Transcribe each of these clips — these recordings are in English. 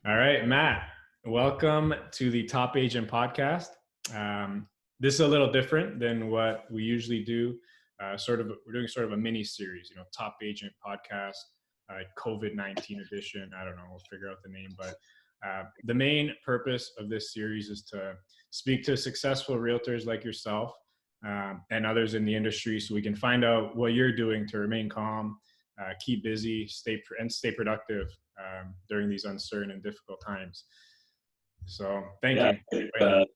All right, Matt, welcome to the Top Agent Podcast. This is a little different than what we usually do. We're doing sort of a mini series, Top Agent Podcast, COVID-19 edition. I don't know, we'll figure out the name, but the main purpose of this series is to speak to successful realtors like yourself and others in the industry so we can find out what you're doing to remain calm, keep busy, stay productive during these uncertain and difficult times. So thank Yeah, you.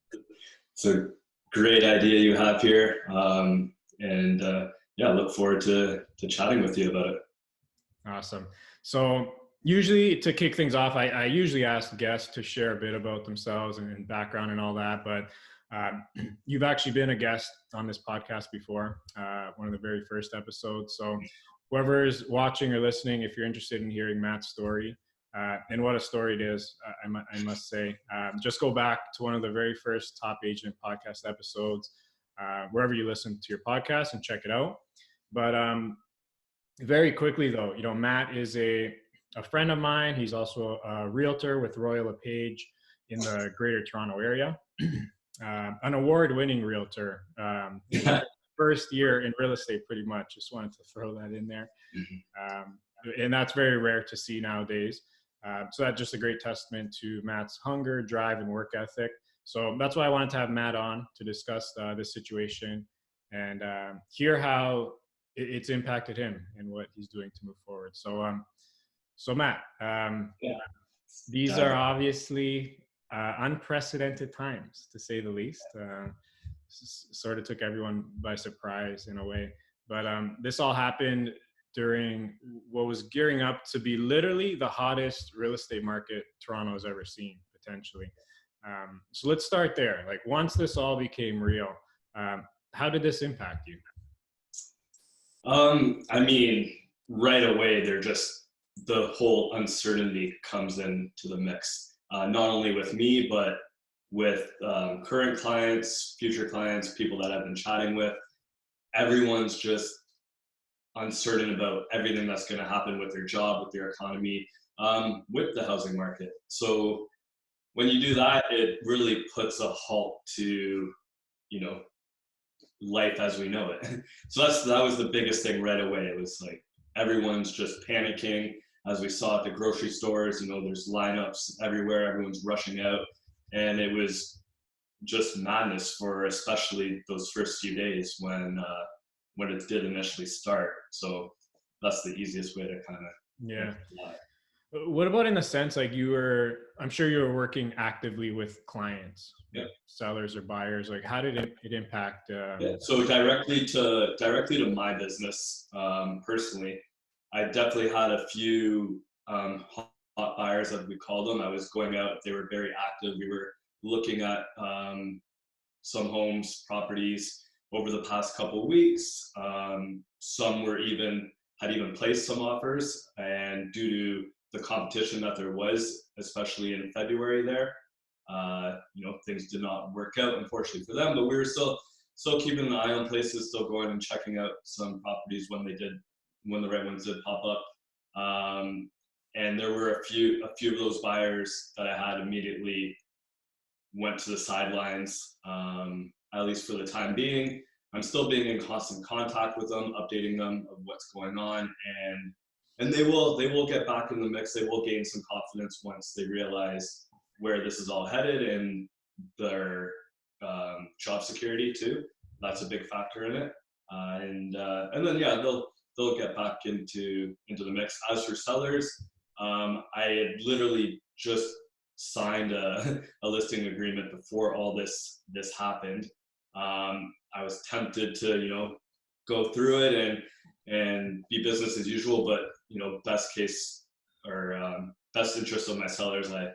it's a great idea you have here, yeah, look forward to chatting with you about it. Awesome. So usually to kick things off, I usually ask guests to share a bit about themselves and background and all that, but you've actually been a guest on this podcast before, one of the very first episodes. So whoever's watching or listening, if you're interested in hearing Matt's story, and what a story it is, I must say, just go back to one of the very first Top Agent podcast episodes, wherever you listen to your podcast, and check it out. But very quickly though, Matt is a friend of mine. He's also a realtor with Royal LePage in the Greater Toronto area. An award-winning realtor. First year in real estate, pretty much. Just wanted to throw that in there. And that's very rare to see nowadays. So that's just a great testament to Matt's hunger, drive, and work ethic. So that's why I wanted to have Matt on to discuss this situation and hear how it's impacted him and what he's doing to move forward. So Matt, these are obviously unprecedented times, to say the least. Sort of took everyone by surprise in a way. But this all happened during what was gearing up to be literally the hottest real estate market Toronto has ever seen, potentially. So let's start there. Like, once this all became real, how did this impact you? I mean, right away, the whole uncertainty comes into the mix. Not only with me, but with current clients, future clients, people that I've been chatting with. Everyone's just uncertain about everything that's going to happen with their job, with their economy, with the housing market. So when you do that, it really puts a halt to, life as we know it. So that was the biggest thing right away. It was like everyone's just panicking. As we saw at the grocery stores, there's lineups everywhere. Everyone's rushing out. And it was just madness for especially those first few days when it did initially start. So that's the easiest way to kind of apply. What about in the sense, like, I'm sure you were working actively with clients, sellers or buyers. Like, how did it impact? So directly to my business, personally, I definitely had a few hot buyers, as we call them. I was going out; they were very active. We were looking at some homes, properties over the past couple of weeks. Some had even placed some offers, and due to the competition that there was, especially in February there, things did not work out, unfortunately for them, but we were still keeping an eye on places, still going and checking out some properties when the right ones did pop up. And there were a few of those buyers that I had immediately went to the sidelines, at least for the time being. I'm still being in constant contact with them, updating them of what's going on, and they will get back in the mix. They will gain some confidence once they realize where this is all headed and their job security too. That's a big factor in it. And then they'll get back into the mix. As for sellers, I had literally just signed a listing agreement before all this happened. I was tempted to go through it and be business as usual, but best case or best interest of my sellers, I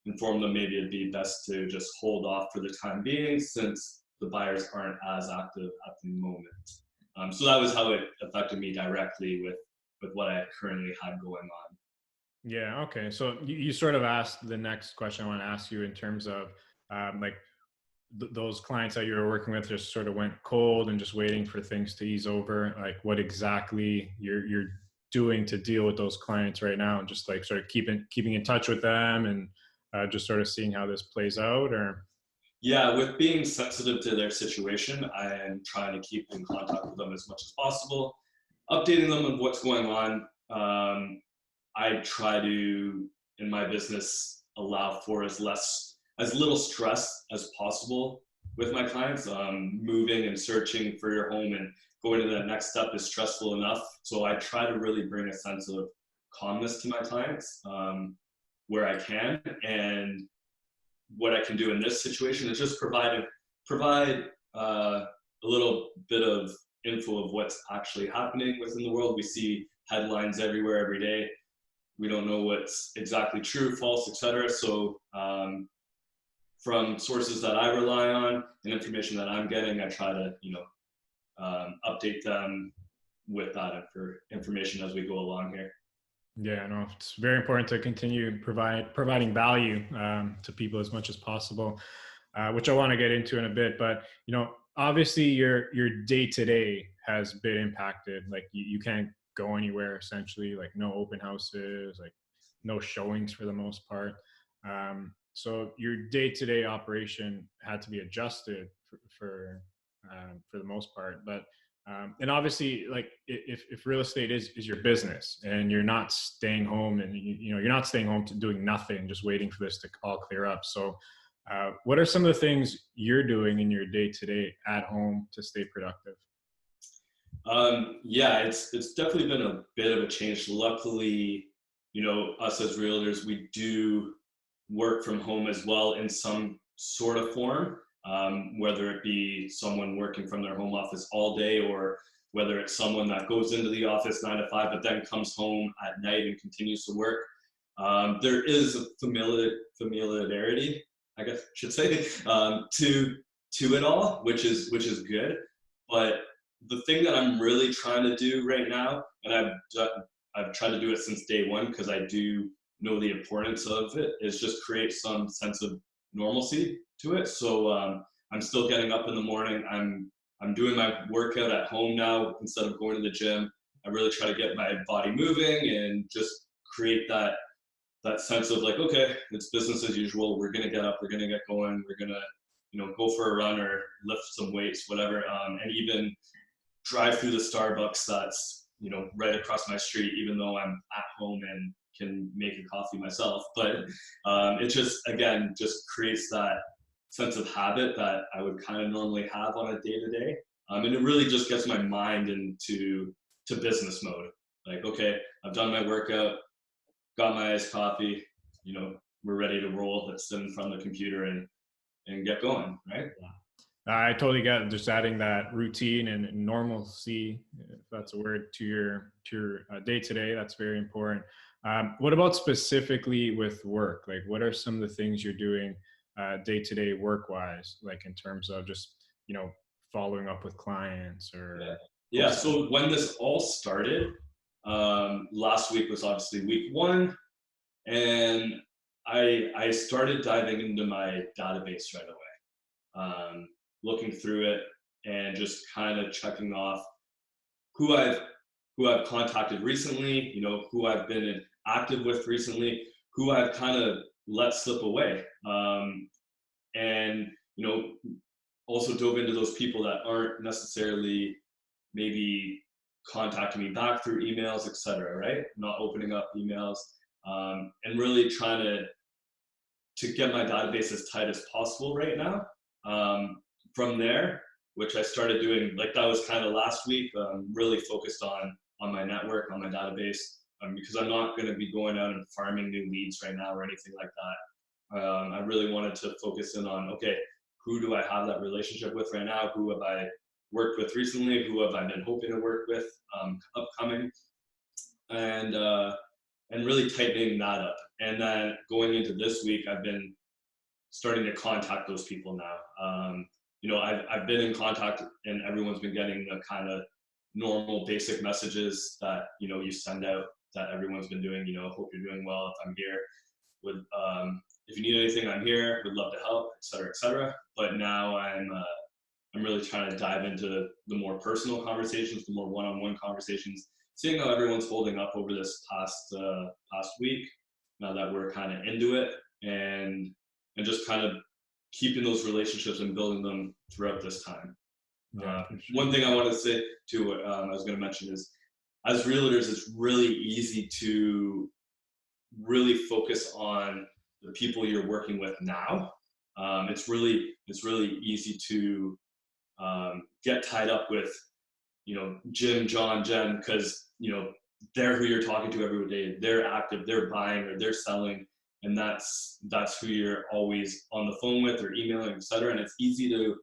informed them maybe it'd be best to just hold off for the time being, since the buyers aren't as active at the moment. So that was how it affected me directly with what I currently had going on. Yeah. Okay. So you sort of asked the next question I want to ask you in terms of those clients that you were working with just sort of went cold and just waiting for things to ease over. Like, what exactly you're doing to deal with those clients right now, and just like sort of keeping in touch with them and just sort of seeing how this plays out, or? Yeah, with being sensitive to their situation, I am trying to keep in contact with them as much as possible, updating them on what's going on. I try to, in my business, allow for as little stress as possible with my clients. Moving and searching for your home and going to that next step is stressful enough. So I try to really bring a sense of calmness to my clients where I can. And what I can do in this situation is just provide a little bit of info of what's actually happening within the world. We see headlines everywhere every day. We don't know what's exactly true, false, etc. So from sources that I rely on and information that I'm getting, I try to update them with that information as we go along here. Yeah, no, it's very important to continue providing value to people as much as possible, which I want to get into in a bit. But obviously, your day to day has been impacted. Like you can't go anywhere essentially. Like no open houses, like no showings for the most part. So your day to day operation had to be adjusted for the most part, but. And obviously, like if real estate is your business and you're not staying home and you're not staying home to doing nothing, just waiting for this to all clear up. So what are some of the things you're doing in your day to day at home to stay productive? Yeah, it's definitely been a bit of a change. Luckily, us as realtors, we do work from home as well in some sort of form, whether it be someone working from their home office all day or whether it's someone that goes into the office 9 to 5 but then comes home at night and continues to work. There is a familiarity, I guess I should say, to it all, which is good. But the thing that I'm really trying to do right now, and I've tried to do it since day one because I do know the importance of it, is just create some sense of normalcy to it. So I'm still getting up in the morning. I'm doing my workout at home now instead of going to the gym. I really try to get my body moving and just create that sense of like, okay, it's business as usual. We're gonna get up. We're gonna get going. We're gonna go for a run or lift some weights, whatever, and even drive through the Starbucks that's right across my street, even though I'm at home and can make a coffee myself. But it just creates that sense of habit that I would kind of normally have on a day-to-day. And it really just gets my mind into business mode. Like, okay, I've done my workout, got my iced coffee, we're ready to roll. Let's sit in front of the computer and get going, right? I totally get it. Just adding that routine and normalcy, if that's a word, to your day to day. That's very important. What about specifically with work? Like, what are some of the things you're doing day to day work wise, like in terms of just following up with clients or? Yeah. So when this all started, last week was obviously week one, and I started diving into my database right away. Looking through it and just kind of checking off who I've contacted recently, who I've been active with recently, who I've kind of let slip away, and also dove into those people that aren't necessarily maybe contacting me back through emails, etc. Right? Not opening up emails, and really trying to get my database as tight as possible right now. From there, which I started doing, like that was kind of last week, really focused on my network, on my database, because I'm not going to be going out and farming new leads right now or anything like that. I really wanted to focus in on, okay, who do I have that relationship with right now? Who have I worked with recently? Who have I been hoping to work with upcoming? And really tightening that up. And then going into this week, I've been starting to contact those people now. I've been in contact and everyone's been getting the kind of normal basic messages that, you send out, that everyone's been doing, hope you're doing well. If I'm here, if you need anything, I'm here, would love to help, et cetera, et cetera. But now I'm really trying to dive into the more personal conversations, the more one-on-one conversations, seeing how everyone's holding up over this past week, now that we're kind of into it. and just kind of keeping those relationships and building them throughout this time. Yeah, for sure. One thing I want to say too, I was going to mention is, as realtors, it's really easy to really focus on the people you're working with now. It's really easy to get tied up with, Jim, John, Jen, because they're who you're talking to every day. They're active, they're buying or they're selling, and that's who you're always on the phone with or emailing, etc. And it's easy to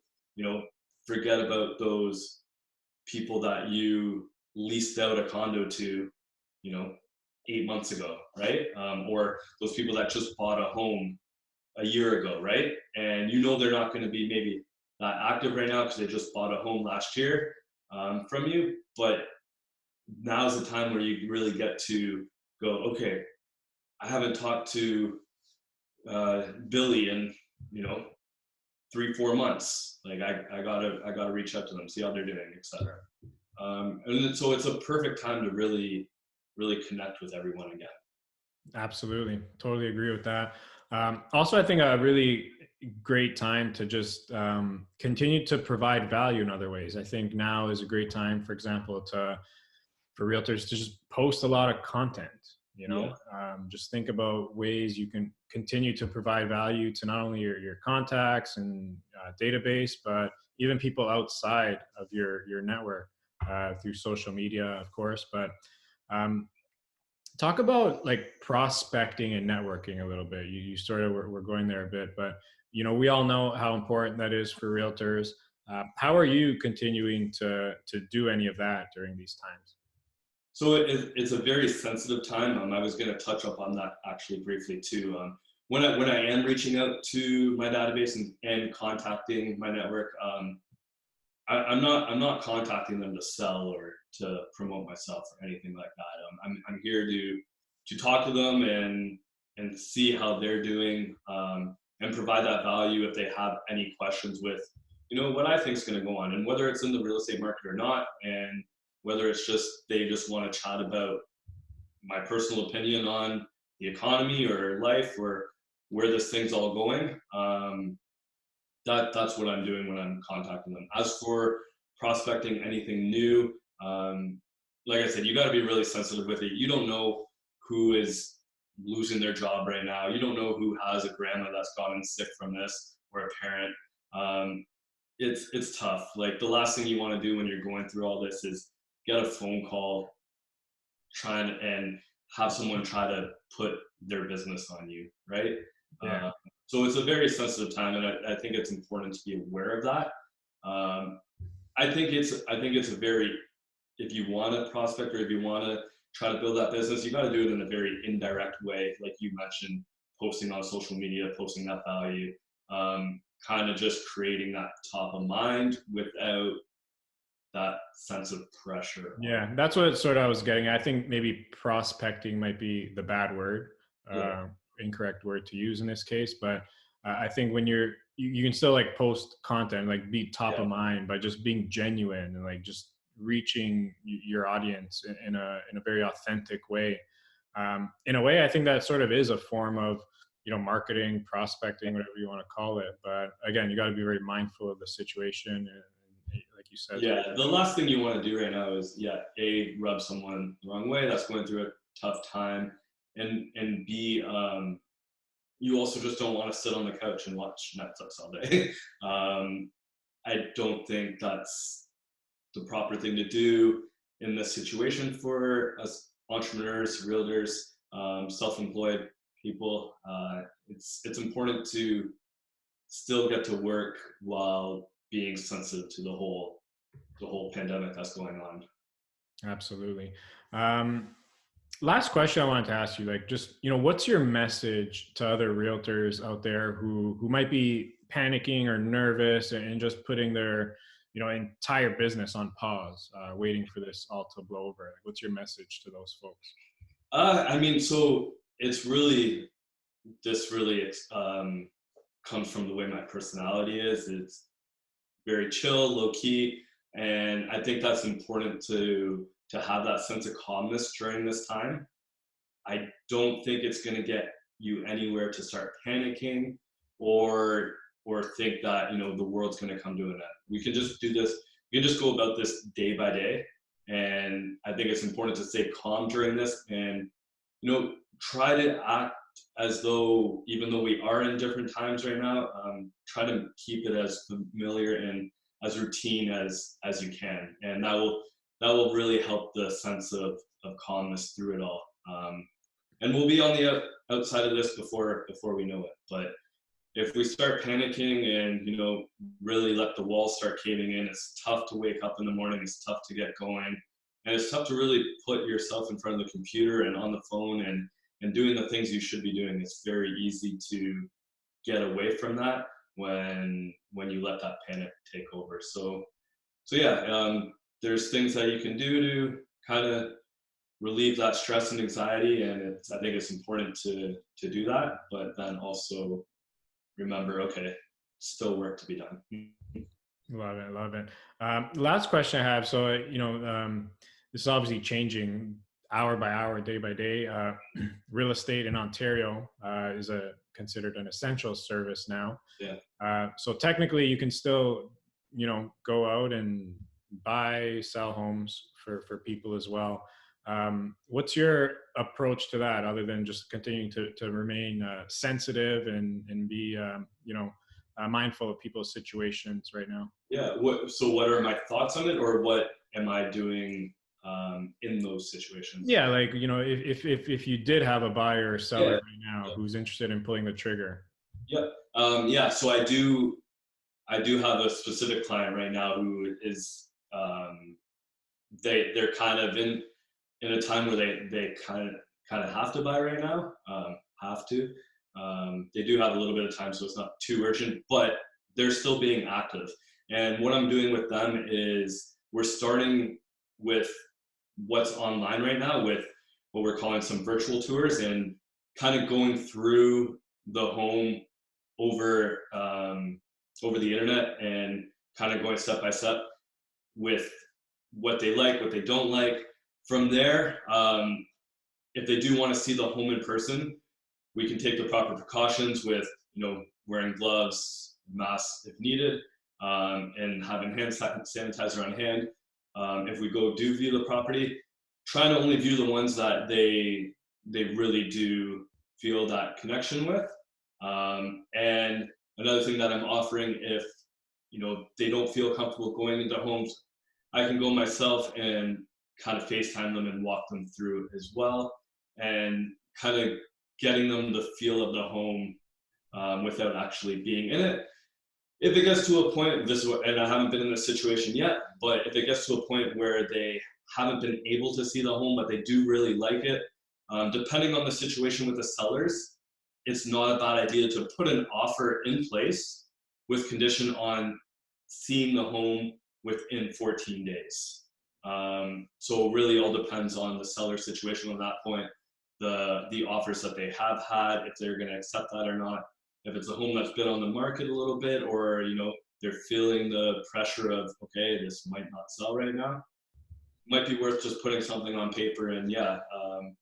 forget about those people that you leased out a condo to, 8 months ago, right? Or those people that just bought a home a year ago, right? And they're not going to be maybe not active right now because they just bought a home last year from you. But now's the time where you really get to go, okay, I haven't talked to Billy in 3-4 months. Like I gotta reach out to them, see how they're doing, etc. And so it's a perfect time to really connect with everyone again. Absolutely. Totally agree with that. Also, I think a really great time to just continue to provide value in other ways. I think now is a great time, for example, for realtors to just post a lot of content. Yeah. Just think about ways you can continue to provide value to not only your contacts and database, but even people outside of your network through social media, of course. But talk about like prospecting and networking a little bit. You sort of we're going there a bit, but we all know how important that is for realtors. How are you continuing to do any of that during these times? So it's a very sensitive time. I was going to touch up on that actually briefly too. When I am reaching out to my database and contacting my network, I'm not contacting them to sell or to promote myself or anything like that. I'm here to talk to them and see how they're doing, and provide that value if they have any questions with what I think is going to go on, and whether it's in the real estate market or not, and whether it's just they just want to chat about my personal opinion on the economy or life or where this thing's all going. That's what I'm doing when I'm contacting them. As for prospecting anything new, like I said, you got to be really sensitive with it. You don't know who is losing their job right now. You don't know who has a grandma that's gotten sick from this or a parent. It's tough. Like the last thing you want to do when you're going through all this is get a phone call trying and have someone try to put their business on you, right? Yeah. So it's a very sensitive time, and I think it's important to be aware of that. I think it's a very, if you want to prospect or if you want to try to build that business, you got to do it in a very indirect way, like you mentioned, posting on social media, posting that value, kind of just creating that top of mind without that sense of pressure. Yeah, that's what sort of I was getting at. I think maybe prospecting might be the bad word, Yeah. incorrect word to use in this case. But I think when you can still like post content, like be top of mind by just being genuine and like just reaching your audience in a very authentic way. In a way, I think that sort of is a form of marketing, prospecting, whatever you want to call it. But again, you got to be very mindful of the situation and like you said. Yeah, the last thing you want to do right now is rub someone the wrong way that's going through a tough time, and B, you also just don't want to sit on the couch and watch Netflix all day. I don't think that's the proper thing to do in this situation for us entrepreneurs, realtors, self-employed people. It's important to still get to work while being sensitive to the whole pandemic that's going on. Absolutely. Last question I wanted to ask you, like, just, what's your message to other realtors out there who might be panicking or nervous and just putting their, entire business on pause, waiting for this all to blow over? Like, what's your message to those folks? So it's really, this really comes from the way my personality is. It's very chill, low key, and I think that's important to have that sense of calmness during this time. I don't think it's going to get you anywhere to start panicking or think that the world's going to come to an end. We can just do this. We can just go about this day by day, and I think it's important to stay calm during this, and try to act as though, even though we are in different times right now, try to keep it as familiar and as routine as you can, and that will really help the sense of calmness through it all. And we'll be on the outside of this before we know it. But if we start panicking and really let the walls start caving in, it's tough to wake up in the morning. It's tough to get going, and it's tough to really put yourself in front of the computer and on the phone and doing the things you should be doing. It's very easy to get away from that when you let that panic take over. So yeah, there's things that you can do to kind of relieve that stress and anxiety, and I think it's important to do that, but then also remember, okay, still work to be done. Love it. Love it. Last question I have. So, this is obviously changing hour by hour, day by day. Real estate in Ontario is considered an essential service now. Yeah. So technically you can still, go out and buy, sell homes for people as well. What's your approach to that, other than just continuing to remain sensitive and be, mindful of people's situations right now? Yeah. So what are my thoughts on it, or what am I doing in those situations? Yeah, like, if you did have a buyer or seller Yeah. right now who's interested in pulling the trigger. Yeah. Yeah. So I do have a specific client right now who is they're kind of in a time where they kind of have to buy right now. Have to. They do have a little bit of time, so it's not too urgent, but they're still being active. And what I'm doing with them is we're starting with what's online right now with what we're calling some virtual tours, and kind of going through the home over over the internet, and kind of going step by step with what they like, what they don't like. From there, if they do want to see the home in person, we can take the proper precautions with wearing gloves, masks if needed, and having hand sanitizer on hand. If we do view the property, try to only view the ones that they really do feel that connection with. And another thing that I'm offering, if they don't feel comfortable going into homes, I can go myself and kind of FaceTime them and walk them through as well, and kind of getting them the feel of the home without actually being in it. If it gets to a point, and I haven't been in this situation yet, but if it gets to a point where they haven't been able to see the home, but they do really like it, depending on the situation with the sellers, it's not a bad idea to put an offer in place with condition on seeing the home within 14 days. So it really all depends on the seller situation at that point, the offers that they have had, if they're going to accept that or not. If it's a home that's been on the market a little bit, or they're feeling the pressure of, okay, this might not sell right now, might be worth just putting something on paper, and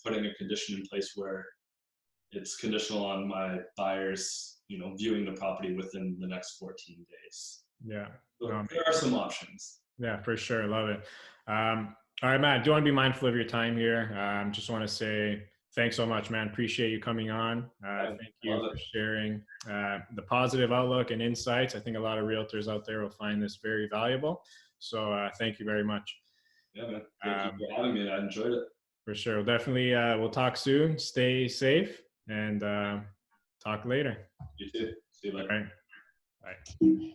putting a condition in place where it's conditional on my buyers viewing the property within the next 14 days. Yeah. So there are some options. Yeah, for sure. Love it. All right, Matt, do you want to be mindful of your time here? Just want to say thanks so much, man. Appreciate you coming on. Thank you for sharing the positive outlook and insights. I think a lot of realtors out there will find this very valuable. So thank you very much. Yeah, man. Thank you for having me. I enjoyed it. For sure. Definitely. We'll talk soon. Stay safe, and talk later. You too. See you later. All right. Bye.